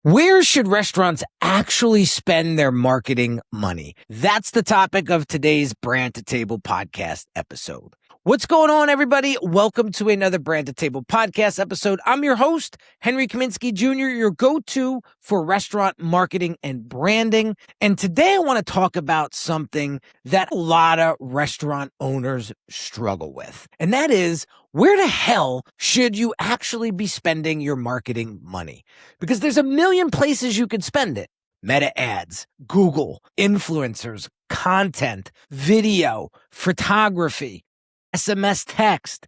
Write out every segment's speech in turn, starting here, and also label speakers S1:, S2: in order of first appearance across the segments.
S1: Where should restaurants actually spend their marketing money? That's the topic of today's Brand to Table podcast episode. What's going on, everybody? Welcome to another Brand to Table podcast episode. I'm your host, Henry Kaminski Jr., your go-to for restaurant marketing and branding. And today I want to talk about something that a lot of restaurant owners struggle with. And that is, where the hell should you actually be spending your marketing money? Because there's a million places you could spend it. Meta ads, Google, influencers, content, video, photography, SMS text,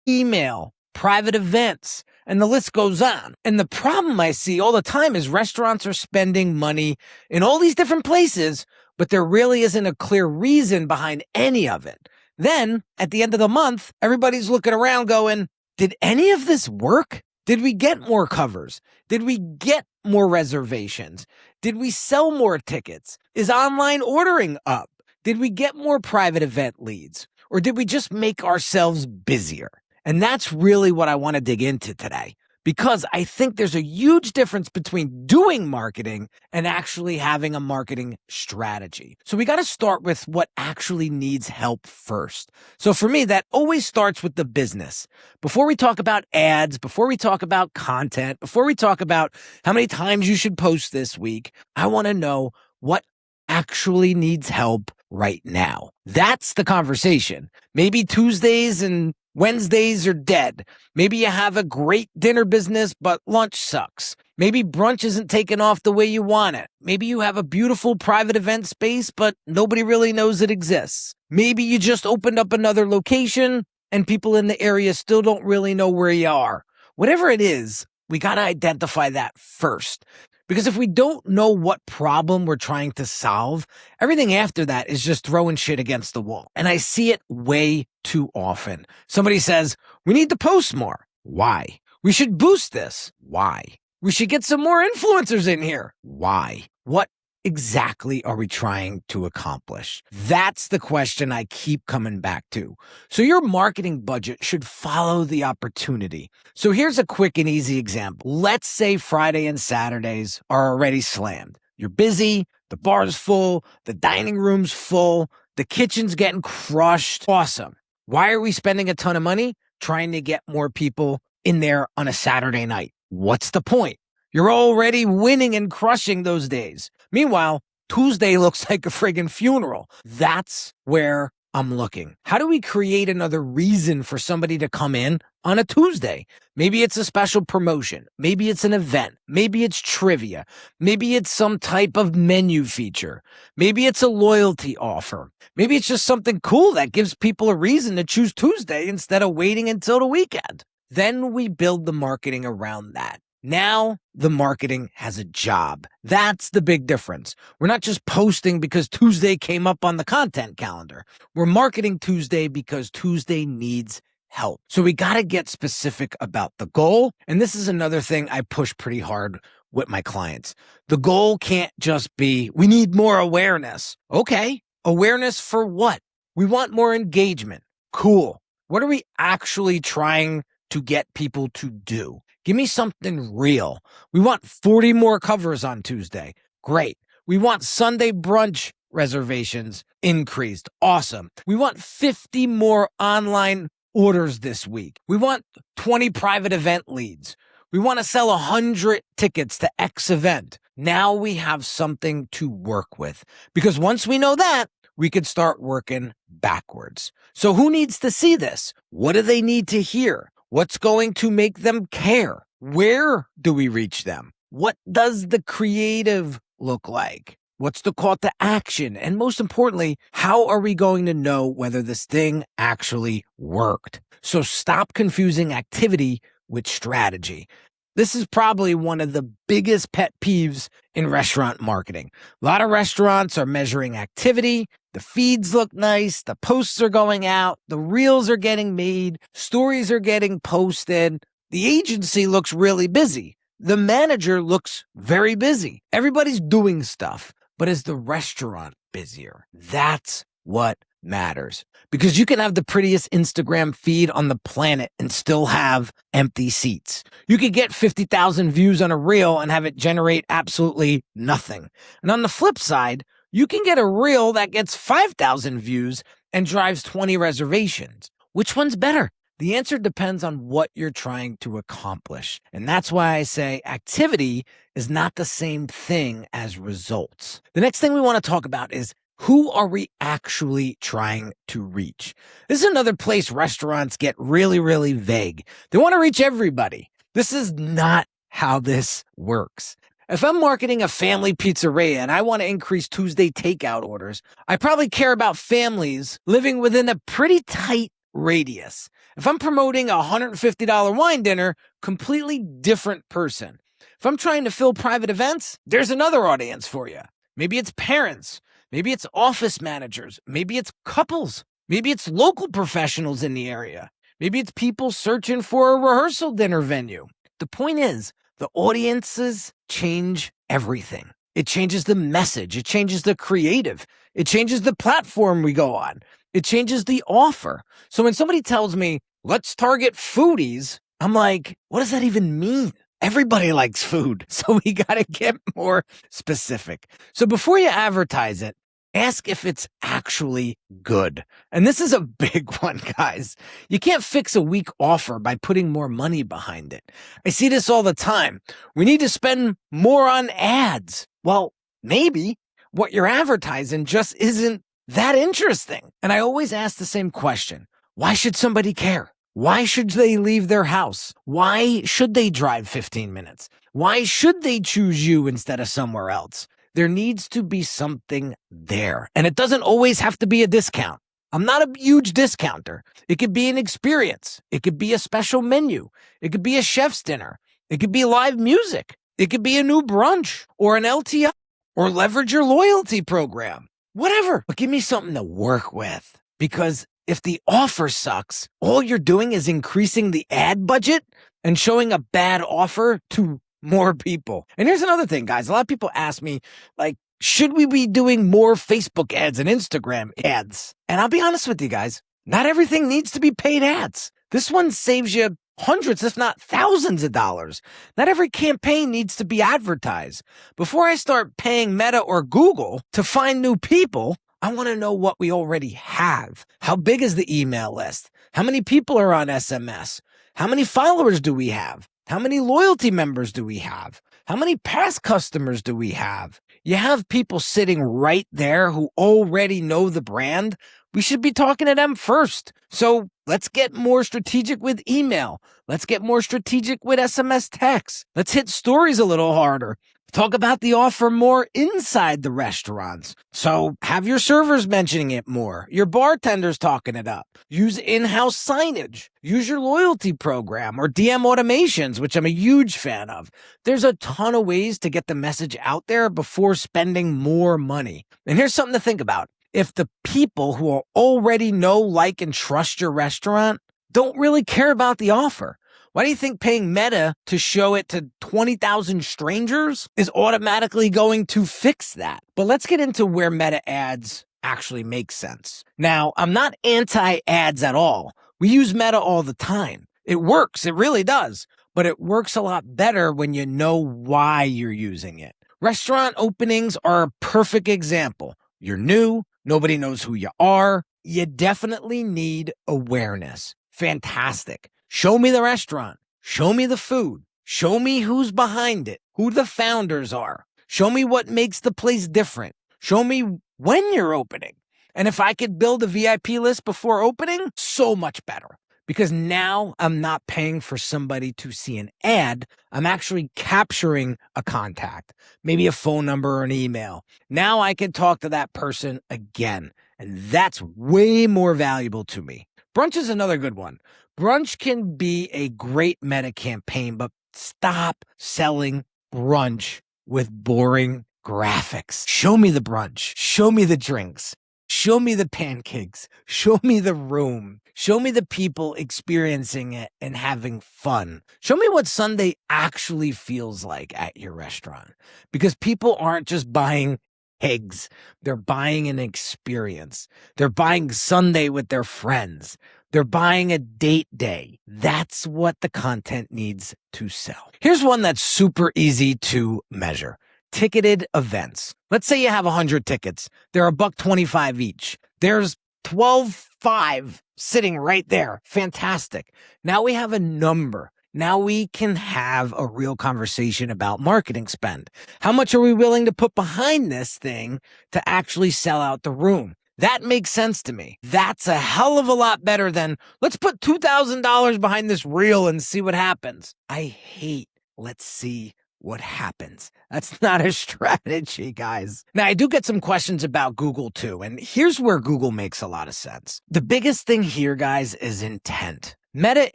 S1: email, private events, and the list goes on. And the problem I see all the time is restaurants are spending money in all these different places, but there really isn't a clear reason behind any of it. Then, at the end of the month, everybody's looking around going, did any of this work? Did we get more covers? Did we get more reservations? Did we sell more tickets? Is online ordering up? Did we get more private event leads? Or did we just make ourselves busier? And that's really what I want to dig into today, because I think there's a huge difference between doing marketing and actually having a marketing strategy. So we got to start with what actually needs help first. So for me, that always starts with the business. Before we talk about ads, before we talk about content, before we talk about how many times you should post this week, I want to know what actually needs help right now. That's the conversation. Maybe Tuesdays and Wednesdays are dead. Maybe you have a great dinner business, but lunch sucks. Maybe brunch isn't taking off the way you want it. Maybe you have a beautiful private event space, but nobody really knows it exists. Maybe you just opened up another location and people in the area still don't really know where you are. Whatever it is, we got to identify that first. Because if we don't know what problem we're trying to solve, everything after that is just throwing shit against the wall. And I see it way too often. Somebody says, we need to post more. Why? We should boost this. Why? We should get some more influencers in here. Why? What exactly are we trying to accomplish? That's the question I keep coming back to. So your marketing budget should follow the opportunity. So here's a quick and easy example. Let's say Friday and Saturdays are already slammed. You're busy, the bar's full, the dining room's full, the kitchen's getting crushed. Awesome. Why are we spending a ton of money? Trying to get more people in there on a Saturday night. What's the point? You're already winning and crushing those days. Meanwhile, Tuesday looks like a friggin' funeral. That's where I'm looking. How do we create another reason for somebody to come in on a Tuesday? Maybe it's a special promotion. Maybe it's an event. Maybe it's trivia. Maybe it's some type of menu feature. Maybe it's a loyalty offer. Maybe it's just something cool that gives people a reason to choose Tuesday instead of waiting until the weekend. Then we build the marketing around that. Now the marketing has a job. That's the big difference. We're not just posting because Tuesday came up on the content calendar. We're marketing Tuesday because Tuesday needs help. So we got to get specific about the goal. And this is another thing I push pretty hard with my clients. The goal can't just be, we need more awareness. Okay, awareness for what? We want more engagement. Cool. What are we actually trying to get people to do? Give me something real. We want 40 more covers on Tuesday. Great. We want Sunday brunch reservations increased. Awesome. We want 50 more online orders this week. We want 20 private event leads. We want to sell 100 tickets to X event. Now we have something to work with, because once we know that, we could start working backwards. So who needs to see this? What do they need to hear? What's going to make them care? Where do we reach them? What does the creative look like? What's the call to action? And most importantly, how are we going to know whether this thing actually worked? So stop confusing activity with strategy. This is probably one of the biggest pet peeves in restaurant marketing. A lot of restaurants are measuring activity. The feeds look nice. The posts are going out. The reels are getting made. Stories are getting posted. The agency looks really busy. The manager looks very busy. Everybody's doing stuff. But is the restaurant busier? That's what matters, because you can have the prettiest Instagram feed on the planet and still have empty seats. You could get 50,000 views on a reel and have it generate absolutely nothing. And on the flip side, you can get a reel that gets 5,000 views and drives 20 reservations. Which one's better? The answer depends on what you're trying to accomplish. And that's why I say activity is not the same thing as results. The next thing we want to talk about is, who are we actually trying to reach? This is another place restaurants get really, really vague. They want to reach everybody. This is not how this works. If I'm marketing a family pizzeria and I want to increase Tuesday takeout orders, I probably care about families living within a pretty tight radius. If I'm promoting a $150 wine dinner, completely different person. If I'm trying to fill private events, there's another audience for you. Maybe it's parents. Maybe it's office managers. Maybe it's couples. Maybe it's local professionals in the area. Maybe it's people searching for a rehearsal dinner venue. The point is, the audiences change everything. It changes the message. It changes the creative. It changes the platform we go on. It changes the offer. So when somebody tells me, let's target foodies, I'm like, what does that even mean? Everybody likes food, so we got to get more specific. So before you advertise it, ask if it's actually good. And this is a big one, guys. You can't fix a weak offer by putting more money behind it. I see this all the time. We need to spend more on ads. Well, maybe what you're advertising just isn't that interesting. And I always ask the same question. Why should somebody care? Why should they leave their house? Why should they drive 15 minutes? Why should they choose you instead of somewhere else? There needs to be something there. And it doesn't always have to be a discount. I'm not a huge discounter. It could be an experience. It could be a special menu. It could be a chef's dinner. It could be live music. It could be a new brunch or an LTO or leverage your loyalty program. Whatever. But give me something to work with, because if the offer sucks, all you're doing is increasing the ad budget and showing a bad offer to more people. And here's another thing, guys. A lot of people ask me, like, should we be doing more Facebook ads and Instagram ads? And I'll be honest with you guys, not everything needs to be paid ads. This one saves you hundreds, if not thousands of dollars. Not every campaign needs to be advertised. Before I start paying Meta or Google to find new people, I want to know what we already have. How big is the email list? How many people are on SMS? How many followers do we have? How many loyalty members do we have? How many past customers do we have? You have people sitting right there who already know the brand. We should be talking to them first. So let's get more strategic with email. Let's get more strategic with SMS text. Let's hit stories a little harder. Talk about the offer more inside the restaurants. So have your servers mentioning it more. Your bartenders talking it up. Use in-house signage. Use your loyalty program or DM automations, which I'm a huge fan of. There's a ton of ways to get the message out there before spending more money. And here's something to think about. If the people who already know, like, and trust your restaurant don't really care about the offer, why do you think paying Meta to show it to 20,000 strangers is automatically going to fix that? But let's get into where Meta ads actually make sense. Now, I'm not anti-ads at all. We use Meta all the time. It works. It really does. But it works a lot better when you know why you're using it. Restaurant openings are a perfect example. You're new. Nobody knows who you are. You definitely need awareness. Fantastic. Show me the restaurant. Show me the food. Show me who's behind it, who the founders are. Show me what makes the place different. Show me when you're opening. And if I could build a VIP list before opening, so much better. Because now I'm not paying for somebody to see an ad. I'm actually capturing a contact, maybe a phone number or an email. Now I can talk to that person again. And that's way more valuable to me. Brunch is another good one. Brunch can be a great meta campaign, but stop selling brunch with boring graphics. Show me the brunch. Show me the drinks. Show me the pancakes. Show me the room. Show me the people experiencing it and having fun. Show me what Sunday actually feels like at your restaurant. Because people aren't just buying eggs. They're buying an experience. They're buying Sunday with their friends. They're buying a date day. That's what the content needs to sell. Here's one that's super easy to measure. Ticketed events. Let's say you have 100 tickets. They're $1.25 each. There's 12.5 sitting right there. Fantastic. Now we have a number. Now we can have a real conversation about marketing spend. How much are we willing to put behind this thing to actually sell out the room? That makes sense to me. That's a hell of a lot better than, let's put $2,000 behind this reel and see what happens. I hate, let's see what happens. That's not a strategy, guys. Now, I do get some questions about Google too, and here's where Google makes a lot of sense. The biggest thing here, guys, is intent. Meta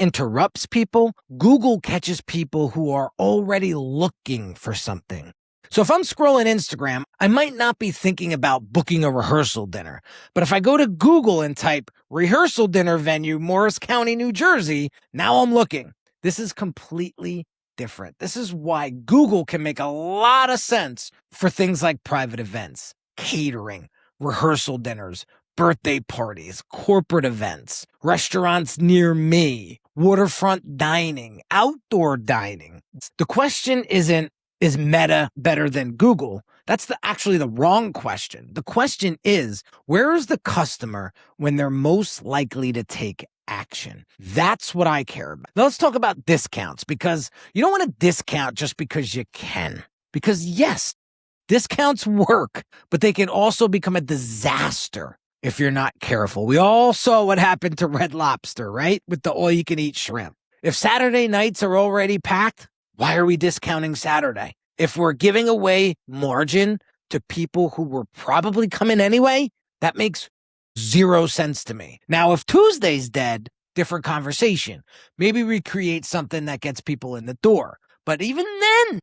S1: interrupts people. Google catches people who are already looking for something. So if I'm scrolling Instagram, I might not be thinking about booking a rehearsal dinner. But if I go to Google and type rehearsal dinner venue, Morris County, New Jersey, now I'm looking. This is completely different. This is why Google can make a lot of sense for things like private events, catering, rehearsal dinners, birthday parties, corporate events, restaurants near me, waterfront dining, outdoor dining. The question isn't, is Meta better than Google? That's actually the wrong question. The question is, where is the customer when they're most likely to take action? That's what I care about. Now let's talk about discounts, because you don't want to discount just because you can. Because yes, discounts work, but they can also become a disaster if you're not careful. We all saw what happened to Red Lobster, right? With the all-you-can-eat shrimp. If Saturday nights are already packed, why are we discounting Saturday? If we're giving away margin to people who were probably coming anyway, that makes zero sense to me. Now, if Tuesday's dead, different conversation. Maybe we create something that gets people in the door. But even then,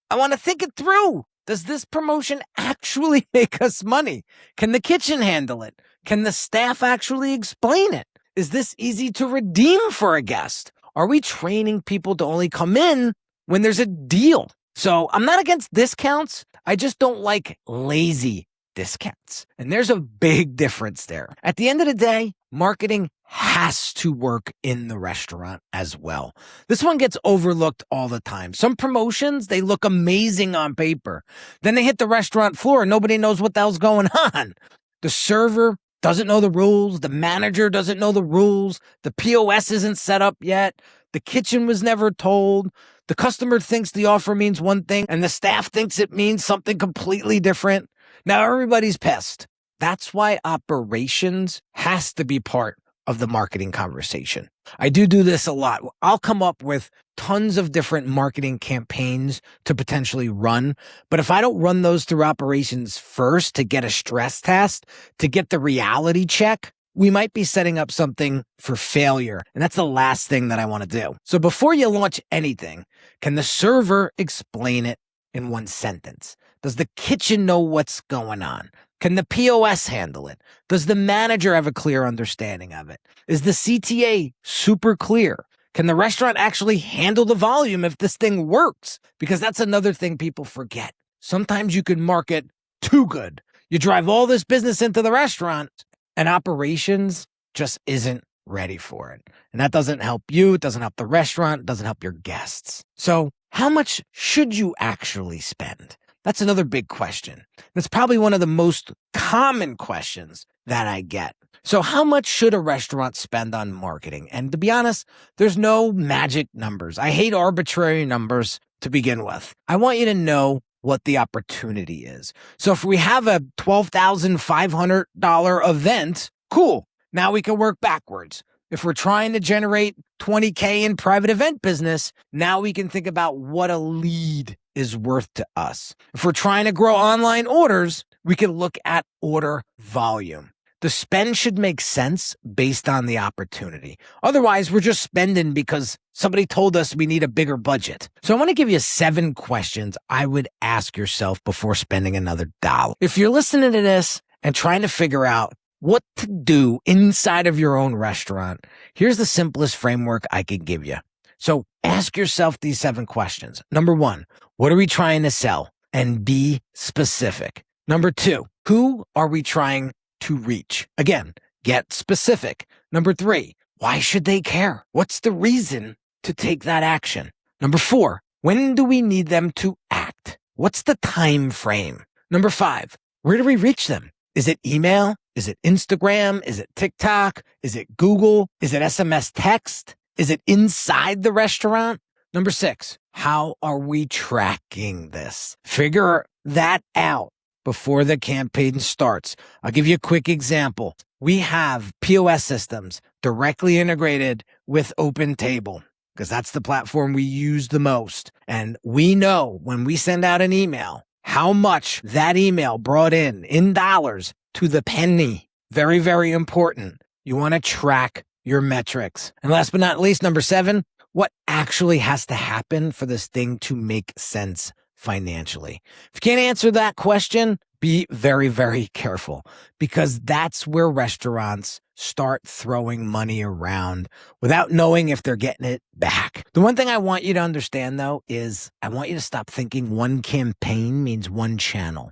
S1: I want to think it through. Does this promotion actually make us money? Can the kitchen handle it? Can the staff actually explain it? Is this easy to redeem for a guest? Are we training people to only come in when there's a deal? So I'm not against discounts. I just don't like lazy discounts. And there's a big difference there. At the end of the day, marketing has to work in the restaurant as well. This one gets overlooked all the time. Some promotions, they look amazing on paper. Then they hit the restaurant floor and nobody knows what the hell's going on. The server doesn't know the rules. The manager doesn't know the rules. The POS isn't set up yet. The kitchen was never told. The customer thinks the offer means one thing and the staff thinks it means something completely different. Now everybody's pissed. That's why operations has to be part of the marketing conversation. I do this a lot. I'll come up with tons of different marketing campaigns to potentially run. But if I don't run those through operations first to get a stress test, to get the reality check, we might be setting up something for failure. And that's the last thing that I want to do. So before you launch anything, can the server explain it in one sentence? Does the kitchen know what's going on? Can the POS handle it? Does the manager have a clear understanding of it? Is the CTA super clear? Can the restaurant actually handle the volume if this thing works? Because that's another thing people forget. Sometimes you can market too good. You drive all this business into the restaurant and operations just isn't ready for it. And that doesn't help you. It doesn't help the restaurant. It doesn't help your guests. So how much should you actually spend? That's another big question. That's probably one of the most common questions that I get. So how much should a restaurant spend on marketing? And to be honest, there's no magic numbers. I hate arbitrary numbers to begin with. I want you to know what the opportunity is. So if we have a $12,500 event, cool. Now we can work backwards. If we're trying to generate $20K in private event business, now we can think about what a lead is worth to us. If we're trying to grow online orders, we can look at order volume. The spend should make sense based on the opportunity. Otherwise, we're just spending because somebody told us we need a bigger budget. So I want to give you 7 questions I would ask yourself before spending another dollar. If you're listening to this and trying to figure out what to do inside of your own restaurant, here's the simplest framework I can give you. So ask yourself these 7 questions. Number 1, what are we trying to sell? And be specific. Number 2, who are we trying to reach? Again, get specific. Number 3, why should they care? What's the reason to take that action? Number 4, when do we need them to act? What's the time frame? Number 5, where do we reach them? Is it email? Is it Instagram? Is it TikTok? Is it Google? Is it SMS text? Is it inside the restaurant? Number 6, how are we tracking this? Figure that out before the campaign starts. I'll give you a quick example. We have POS systems directly integrated with OpenTable because that's the platform we use the most. And we know when we send out an email, how much that email brought in dollars to the penny. Very, very important. You want to track your metrics. And last but not least, number 7, what actually has to happen for this thing to make sense financially? If you can't answer that question, be very, very careful because that's where restaurants start throwing money around without knowing if they're getting it back. The one thing I want you to understand, though, is I want you to stop thinking one campaign means one channel.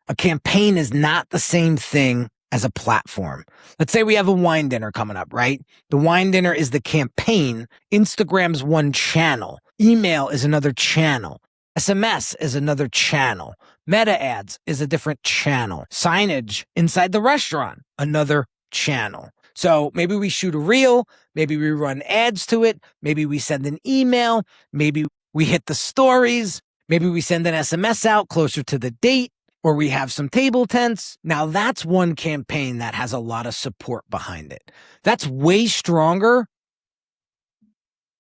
S1: A campaign is not the same thing as a platform. Let's say we have a wine dinner coming up, right? The wine dinner is the campaign. Instagram's one channel. Email is another channel. SMS is another channel. Meta ads is a different channel. Signage inside the restaurant, another channel. So maybe we shoot a reel, maybe we run ads to it, maybe we send an email, maybe we hit the stories, maybe we send an SMS out closer to the date, or we have some table tents. Now that's one campaign that has a lot of support behind it. That's way stronger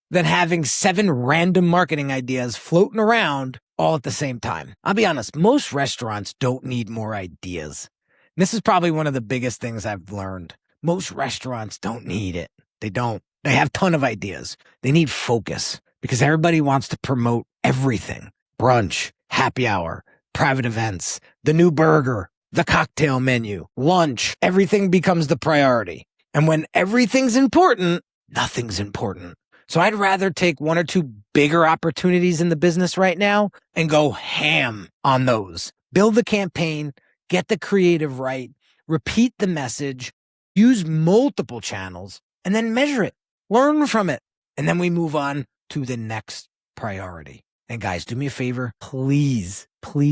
S1: than having 7 random marketing ideas floating around all at the same time. I'll be honest, most restaurants don't need more ideas. This is probably one of the biggest things I've learned. Most restaurants don't need it. They don't. They have a ton of ideas. They need focus because everybody wants to promote everything. Brunch, happy hour, private events, the new burger, the cocktail menu, lunch. Everything becomes the priority. And when everything's important, nothing's important. So I'd rather take 1 or 2 bigger opportunities in the business right now and go ham on those. Build the campaign, get the creative right, repeat the message, use multiple channels, and then measure it. Learn from it. And then we move on to the next priority. And guys, do me a favor. Please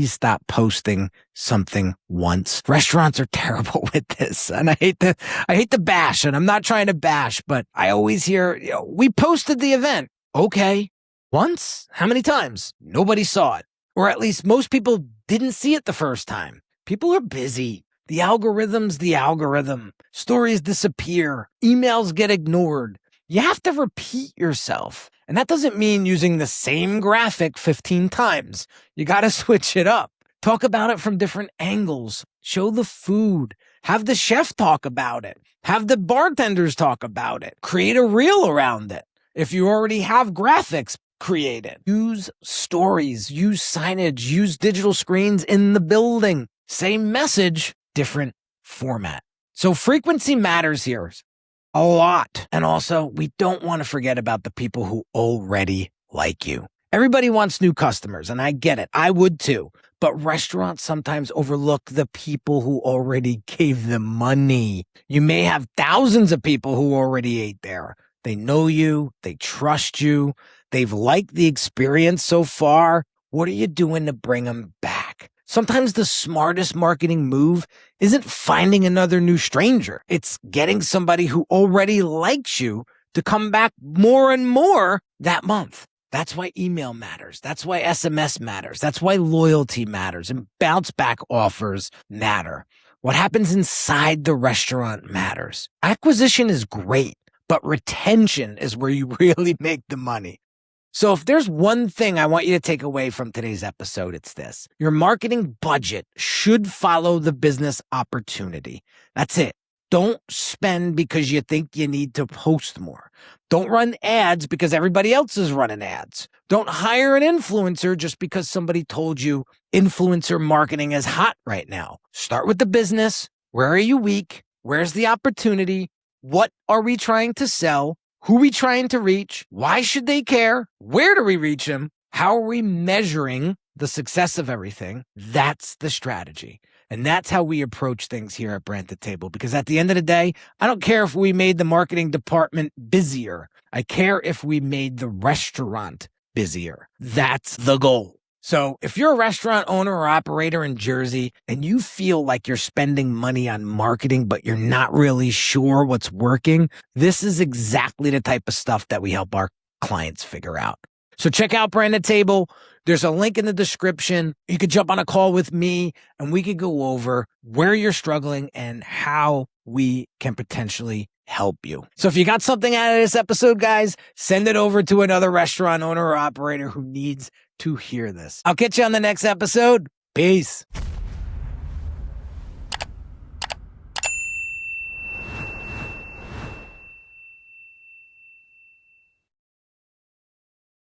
S1: stop posting something once. Restaurants are terrible with this. And I hate to bash, and I'm not trying to bash, but I always hear, we posted the event. Okay. Once? How many times? Nobody saw it. Or at least most people didn't see it the first time. People are busy. The algorithm's the algorithm. Stories disappear. Emails get ignored. You have to repeat yourself. And that doesn't mean using the same graphic 15 times. You got to switch it up. Talk about it from different angles. Show the food. Have the chef talk about it. Have the bartenders talk about it. Create a reel around it. If you already have graphics, create it. Use stories. Use signage. Use digital screens in the building. Same message, different format. So frequency matters here. A lot. And also, we don't want to forget about the people who already like you. Everybody wants new customers, and I get it. I would too. But restaurants sometimes overlook the people who already gave them money. You may have thousands of people who already ate there. They know you. They trust you. They've liked the experience so far. What are you doing to bring them back? Sometimes the smartest marketing move isn't finding another new stranger. It's getting somebody who already likes you to come back more and more that month. That's why email matters. That's why SMS matters. That's why loyalty matters and bounce back offers matter. What happens inside the restaurant matters. Acquisition is great, but retention is where you really make the money. So if there's one thing I want you to take away from today's episode, it's this. Your marketing budget should follow the business opportunity. That's it. Don't spend because you think you need to post more. Don't run ads because everybody else is running ads. Don't hire an influencer just because somebody told you influencer marketing is hot right now. Start with the business. Where are you weak? Where's the opportunity? What are we trying to sell? Who are we trying to reach? Why should they care? Where do we reach them? How are we measuring the success of everything? That's the strategy. And that's how we approach things here at Brand to Table. Because at the end of the day, I don't care if we made the marketing department busier. I care if we made the restaurant busier. That's the goal. So if you're a restaurant owner or operator in Jersey and you feel like you're spending money on marketing, but you're not really sure what's working, this is exactly the type of stuff that we help our clients figure out. So check out Brand to Table. There's a link in the description. You could jump on a call with me and we could go over where you're struggling and how we can potentially help you. So if you got something out of this episode, guys, send it over to another restaurant owner or operator who needs to hear this. I'll catch you on the next episode. Peace.